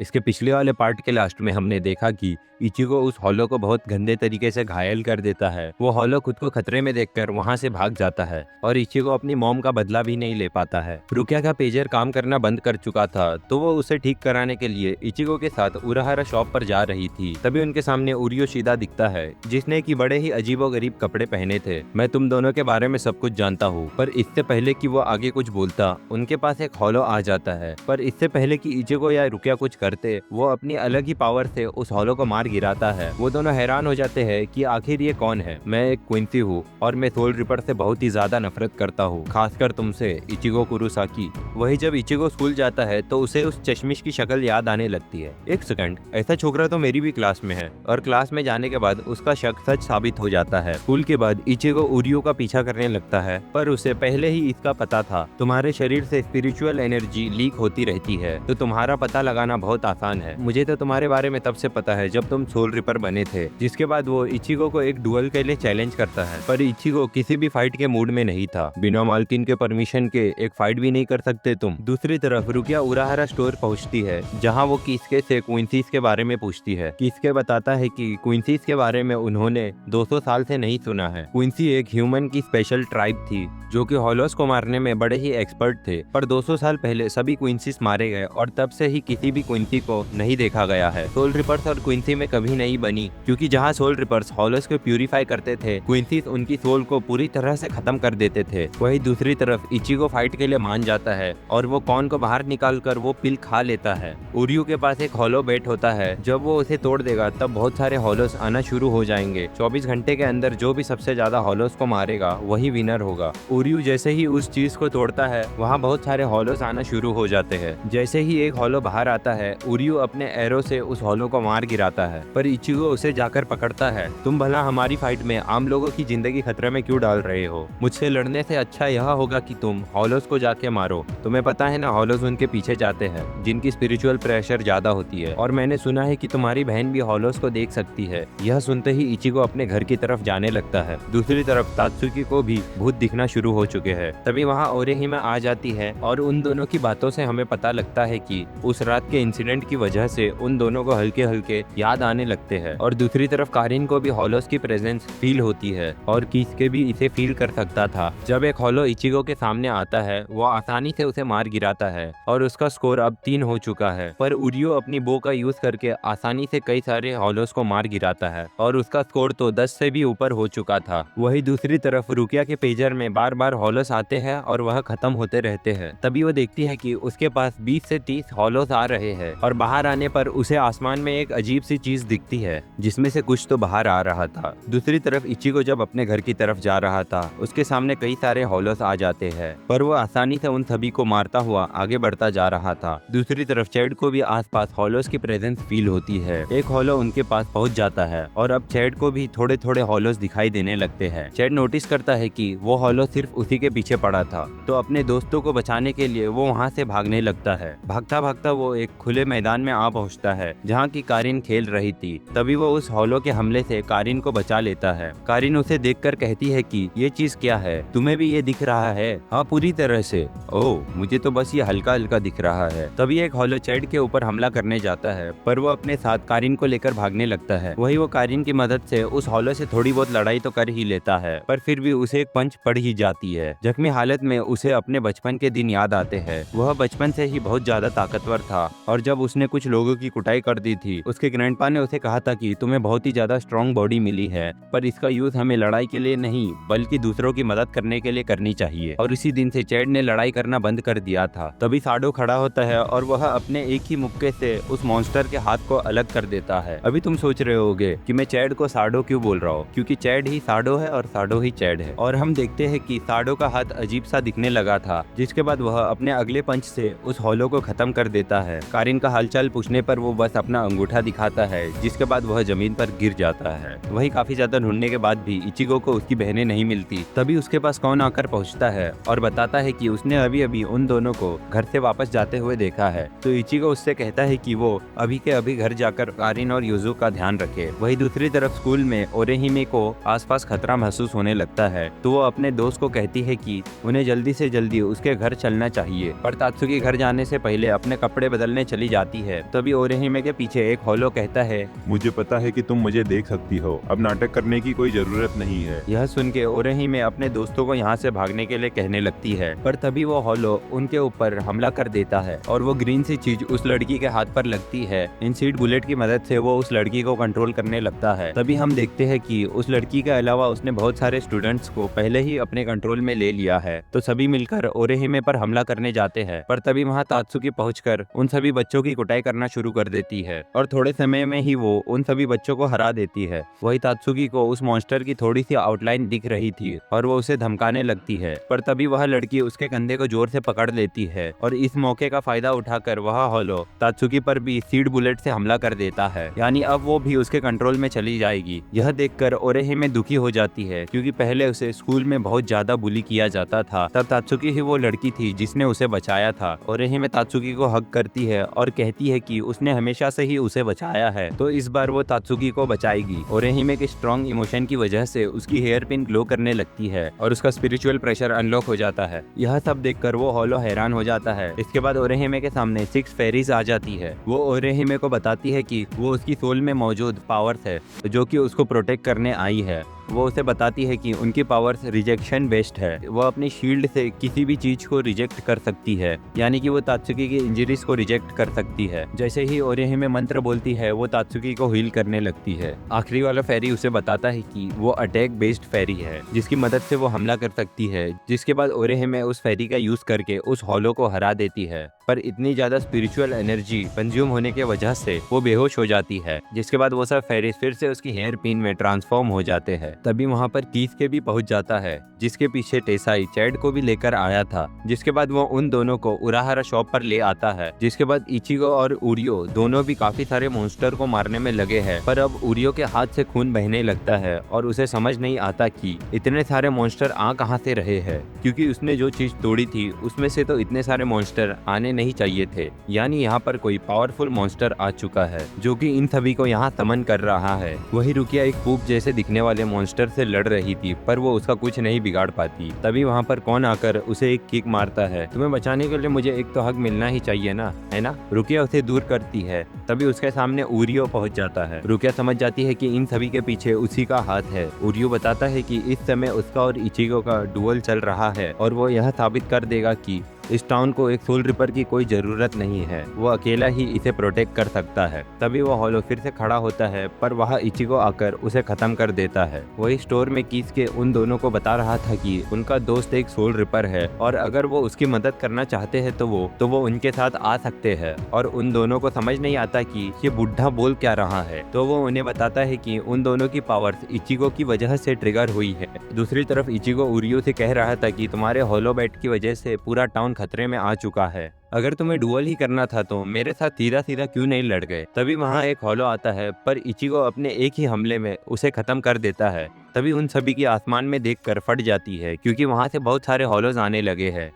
इसके पिछले वाले पार्ट के लास्ट में हमने देखा कि इचिगो उस हॉलो को बहुत गंदे तरीके से घायल कर देता है। वो हॉलो खुद को खतरे में देखकर वहाँ से भाग जाता है और इचिगो अपनी मॉम का बदला भी नहीं ले पाता है। रुकिया का पेजर काम करना बंद कर चुका था, तो वो उसे ठीक कराने के लिए इचिगो के साथ उराहारा शॉप पर जा रही थी। तभी उनके सामने उरियो शिदा दिखता है, जिसने कि बड़े ही अजीबोगरीब कपड़े पहने थे। मैं तुम दोनों के बारे में सब कुछ जानता हूँ, पर इससे पहले कि वो आगे कुछ बोलता, उनके पास एक हॉलो आ जाता है। पर इससे पहले कि इचिगो या रुकिया कुछ करते, वो अपनी अलग ही पावर से उस हॉलो को मार गिराता है। वो दोनों हैरान हो जाते हैं कि आखिर ये कौन है। मैं एक क्विंसी हूँ और मैं सोल रिपर से बहुत ही ज्यादा नफरत करता हूँ, खासकर तुमसे, इचिगो कुरोसाकी। वही जब इचिगो स्कूल जाता है तो उसे उस चश्मिश की शक्ल याद आने लगती है। एक सेकंड, ऐसा छोकरा तो मेरी भी क्लास में है। और क्लास में जाने के बाद उसका शक सच साबित हो जाता है। स्कूल के बाद इचिगो उरियो का पीछा करने लगता है, पर उसे पहले ही इसका पता था। तुम्हारे शरीर से स्पिरिचुअल एनर्जी लीक होती रहती है, तो तुम्हारा पता लगाना बहुत आसान है। मुझे तो तुम्हारे बारे में तब से पता है जब तुम सोल रिपर बने थे। जिसके बाद वो इचिगो को एक डुअल के लिए चैलेंज करता है, पर इचिगो किसी भी फाइट के मूड में नहीं था। बिना मालकिन के परमिशन के एक फाइट भी नहीं कर सकते तुम। दूसरी तरफ रुकिया उराहारा स्टोर पहुंचती है, जहां वो किसके से क्विंसीज के बारे में पूछती है। किसके बताता है कि क्विंसीज के बारे में उन्होंने 200 साल से नहीं सुना है। क्विंसी एक ह्यूमन की स्पेशल ट्राइब थी, जो कि हॉलोस को मारने में बड़े ही एक्सपर्ट थे। पर 200 साल पहले सभी क्विंसीज मारे गए और तब से ही किसी भी क्विंसी को नहीं देखा गया है। सोल रिपर्स और क्विंसी में कभी नहीं बनी, क्योंकि जहां सोल रिपर्स हॉलोस को प्यूरिफाई करते थे, क्विंसीज उनकी सोल को पूरी तरह से खत्म कर देते थे। वही दूसरी तरफ इचिगो फाइट के लिए मान जाता है और वो कॉर्न को बाहर निकाल कर वो पिल खा लेता है। उरियो के पास एक हॉलो बेट होता है, जब वो उसे तोड़ देगा तब बहुत सारे हॉलोस आना शुरू हो जाएंगे। 24 घंटे के अंदर जो भी सबसे ज्यादा हॉलोस को मारेगा वही विनर होगा। उरियो जैसे ही उस चीज को तोड़ता है, वहाँ बहुत सारे हॉलोस आना शुरू हो जाते हैं। जैसे ही एक हॉलो बाहर आता है, उरियो अपने एरो से उस हॉलो को मार गिराता है, पर इचिगो उसे जाकर पकड़ता है। तुम भला हमारी फाइट में आम लोगों की जिंदगी खतरे में क्यों डाल रहे हो? मुझसे लड़ने से अच्छा यह होगा कि तुम हॉलोस को जाके मारो। तुम्हें पता है ना, हॉलोस उनके पीछे जाते हैं जिनकी स्पिरिचुअल प्रेशर ज्यादा होती है, और मैंने सुना है कि तुम्हारी बहन भी हॉलोस को देख सकती है। यह सुनते ही इचिगो अपने घर की तरफ जाने लगता है। दूसरी तरफ तात्सुकी को भी भूत दिखना शुरू हो चुके हैं। तभी वहाँ ओरेहिमा आ जाती है और उन दोनों की बातों से हमें पता लगता है कि उस रात के इंसिडेंट की वजह से उन दोनों को हल्के हल्के याद आने लगते हैं। और दूसरी तरफ कारिन को भी हॉलोस की प्रेजेंस फील होती है, और किसके भी इसे फील कर सकता था। जब एक हॉलो इचिगो के सामने आता है, वो आसानी से उसे मार गिराता है और उसका स्कोर अब 3 हो चुका है। पर उरियो अपनी बो का यूज करके आसानी से कई सारे हॉलोस को मार गिराता है और उसका स्कोर तो 10 से भी ऊपर हो चुका था। वही दूसरी तरफ रुकिया के पेजर में बार बार हॉलोस आते हैं और वह खत्म होते रहते हैं। तभी वो देखती है कि उसके पास 20 से 30 हॉलोस आ रहे हैं, और बाहर आने पर उसे आसमान में एक अजीब सी चीज दिखती है, जिसमें से कुछ तो बाहर आ रहा था। दूसरी तरफ इचिगो जब अपने घर की तरफ जा रहा था, उसके सामने कई सारे हॉलोस आ जाते हैं, पर वो आसानी से उन सभी को मारता हुआ आगे बढ़ता जा रहा था। दूसरी तरफ चैड को भी आसपास हॉलोस की प्रेजेंस फील होती है। एक हॉलो उनके पास पहुंच जाता है और अब चैड को भी थोड़े थोड़े हॉलोस दिखाई देने लगते हैं। चैड नोटिस करता है कि वो हॉलो सिर्फ उसी के पीछे पड़ा था, तो अपने दोस्तों को बचाने के लिए वो वहाँ से भागने लगता है। भागता भागता वो एक खुले मैदान में आ पहुँचता है, जहाँ की कारिन खेल रही थी। तभी वो उस हॉलो के हमले से कारिन को बचा लेता है। कारिन उसे देखकर कहती है कि ये चीज क्या है, तुम्हें भी ये दिख रहा है? हाँ, पूरी तरह से। ओह, मुझे तो बस ये हल्का हल्का दिख रहा है। तभी एक हॉलो चैड के ऊपर हमला करने जाता है, पर वो अपने साथ कारिन को लेकर भागने लगता है। वही वो कारिन की मदद से उस हॉलो से थोड़ी बहुत लड़ाई तो कर ही लेता है, पर फिर भी उसे एक पंच पड़ ही जाती है। जख्मी हालत में उसे अपने बचपन के दिन याद आते हैं। वह बचपन से ही बहुत ज्यादा ताकतवर था, और जब उसने कुछ लोगों की कुटाई कर दी थी, उसके ग्रैंडपा ने उसे कहा था कि तुम्हें बहुत ही ज्यादा स्ट्रॉन्ग बॉडी मिली है, पर इसका यूज हमें लड़ाई के लिए नहीं बल्कि दूसरों की मदद करने के लिए करनी चाहिए। और इसी दिन से चैड ने लड़ाई करना बंद कर दिया था। तभी साडो खड़ा होता है और वह अपने एक ही मुक्के से उस मॉन्स्टर के हाथ को अलग कर देता है। अभी तुम सोच रहे होगे कि मैं चैड को साडो क्यों बोल रहा हूँ, क्योंकि चैड ही साडो है और साडो ही चैड है। और हम देखते हैं कि साडो का हाथ अजीब सा दिखने लगा था, जिसके बाद वह अपने अगले पंच से उस हॉलो को खत्म कर देता है। कारिन का हालचाल पूछने पर वो बस अपना अंगूठा दिखाता है, जिसके बाद वह जमीन पर गिर जाता है। वही काफी ज्यादा ढूंढने के बाद भी इचिगो को उसकी बहनें नहीं मिलती। तभी उसके पास कौन आकर पहुंचता है और बताता है कि उसने अभी अभी उन दोनों को घर से वापस जाते हुए देखा है। तो इचिगो उससे कहता है कि वो अभी के अभी घर जाकर कारिन और युजु का ध्यान रखे। वही दूसरी तरफ स्कूल में ओरेहिमे को आसपास खतरा महसूस होने लगता है, तो वो अपने दोस्त को कहती है कि उन्हें जल्दी से जल्दी उसके घर चलना चाहिए। पर तात्सुकी घर जाने से पहले अपने कपड़े बदलने चली चली जाती है। तभी ओरेहिमे के पीछे एक हॉलो कहता है, मुझे पता है कि तुम मुझे देख सकती हो, अब नाटक करने की कोई जरूरत नहीं है। यह सुन के ओरेहिमे अपने दोस्तों को यहाँ से भागने के लिए कहने लगती है, पर तभी वो हॉलो उनके ऊपर हमला कर देता है और वो ग्रीन सी चीज उस लड़की के हाथ पर लगती है। इंसीड बुलेट की मदद से वो उस लड़की को कंट्रोल करने लगता है। तभी हम देखते हैं कि उस लड़की के अलावा उसने बहुत सारे स्टूडेंट्स को पहले ही अपने कंट्रोल में ले लिया है। तो सभी मिलकर ओरेहिमे पर हमला करने जाते हैं, पर तभी वहाँ तात्सुकी पहुंचकर उन सभी बच्चों की कुटाई करना शुरू कर देती है और थोड़े समय में ही वो उन सभी बच्चों को हरा देती है। वही तात्सुकी को उस मॉन्स्टर की थोड़ी सी आउटलाइन दिख रही थी और वो उसे धमकाने लगती है, पर तभी वह लड़की उसके कंधे को जोर से पकड़ लेती है और इस मौके का फायदा उठाकर वह हॉलो तात्सुकी पर भी सीड बुलेट से हमला कर देता है, यानी अब वो भी उसके कंट्रोल में चली जाएगी। यह देखकर ओरेहिमे दुखी हो जाती है, क्योंकि पहले उसे स्कूल में बहुत ज्यादा बुली किया जाता था। तब तात्सुकी ही वो लड़की थी जिसने उसे बचाया था। ओरेहिमे तात्सुकी को हग करती है और कहती है कि उसने हमेशा से ही उसे बचाया है, तो इस बार वो तात्सुकी को बचाएगी। ओरेहिमे के स्ट्रॉन्ग इमोशन की वजह से उसकी हेयर पिन ग्लो करने लगती है और उसका स्पिरिचुअल प्रेशर अनलॉक हो जाता है। यह सब देखकर वो हॉलो हैरान हो जाता है। इसके बाद ओरेहिमे के सामने 6 फेरीज आ जाती है। वो ओरेहिमे को बताती है कि वो उसकी सोल में मौजूद पावर्स है जो कि उसको प्रोटेक्ट करने आई है। वो उसे बताती है कि उनकी पावर्स रिजेक्शन बेस्ड है। वो अपनी शील्ड से किसी भी चीज को रिजेक्ट कर सकती है, यानी कि वो तात्सुकी की इंजरीज को रिजेक्ट कर सकती है। जैसे ही ओरेहिमे मंत्र बोलती है, वो तात्सुकी को हील करने लगती है। आखिरी वाला फेरी उसे बताता है कि वो अटैक बेस्ड फेरी है जिसकी मदद से वो हमला कर सकती है। जिसके बाद ओरेहिमे उस फेरी का यूज करके उस हॉलो को हरा देती है, पर इतनी ज्यादा स्पिरिचुअल एनर्जी कंज्यूम होने की वजह से वो बेहोश हो जाती है। जिसके बाद वो सब फेरीज फिर से उसकी हेयर पिन में ट्रांसफॉर्म हो जाते हैं। तभी वहाँ पर कीसके भी पहुंच जाता है, जिसके पीछे टेसाई चैड को भी लेकर आया था। जिसके बाद वो उन दोनों को उराहारा शॉप पर ले आता है। जिसके बाद इचिगो और उरियो दोनों भी काफी सारे मॉन्स्टर को मारने में लगे हैं, पर अब उरियो के हाथ से खून बहने लगता है और उसे समझ नहीं आता कि इतने सारे मॉन्स्टर आ कहाँ से रहे हैं, क्योंकि उसने जो चीज तोड़ी थी उसमें से तो इतने सारे मॉन्स्टर आने नहीं चाहिए थे। यानी यहाँ पर कोई पावरफुल मॉन्स्टर आ चुका है जो कि इन सभी को यहाँ समन कर रहा है। वही रुकिया एक पूप जैसे दिखने वाले मॉन्स्टर से लड़ रही थी, पर वो उसका कुछ नहीं बिगाड़ पाती। तभी वहाँ पर कौन आकर उसे एक किक मारता है। तुम्हें बचाने के लिए मुझे एक तो हक मिलना ही चाहिए ना, है ना। रुकिया उसे दूर करती है। तभी उसके सामने उरियो पहुंच जाता है। रुकिया समझ जाती है कि इन सभी के पीछे उसी का हाथ है। उरियो बताता है कि इस समय उसका और इचिगो का डुअल चल रहा है और वो यह साबित कर देगा कि इस टाउन को एक सोल रिपर की कोई जरूरत नहीं है, वो अकेला ही इसे प्रोटेक्ट कर सकता है। तभी वो हॉलो फिर से खड़ा होता है, पर वहाँ इचिगो आकर उसे खत्म कर देता है। वही स्टोर में कीसके उन दोनों को बता रहा था कि उनका दोस्त एक सोल रिपर है और अगर वो उसकी मदद करना चाहते हैं तो वो उनके साथ आ सकते हैं। और उन दोनों को समझ नहीं आता कि ये बुढ़ा बोल क्या रहा है, तो वो उन्हें बताता है कि उन दोनों की पावर्स इचिगो की वजह से ट्रिगर हुई है। दूसरी तरफ इचिगो उरियो से कह रहा था कि तुम्हारे हॉलो बैट की वजह से पूरा टाउन खतरे में आ चुका है। अगर तुम्हें डुअल ही करना था तो मेरे साथ सीधा सीधा क्यों नहीं लड़ गए। तभी वहाँ एक हॉलो आता है, पर इचिगो अपने एक ही हमले में उसे खत्म कर देता है। तभी उन सभी की आसमान में देखकर फट जाती है, क्योंकि वहाँ से बहुत सारे हॉलोज आने लगे हैं।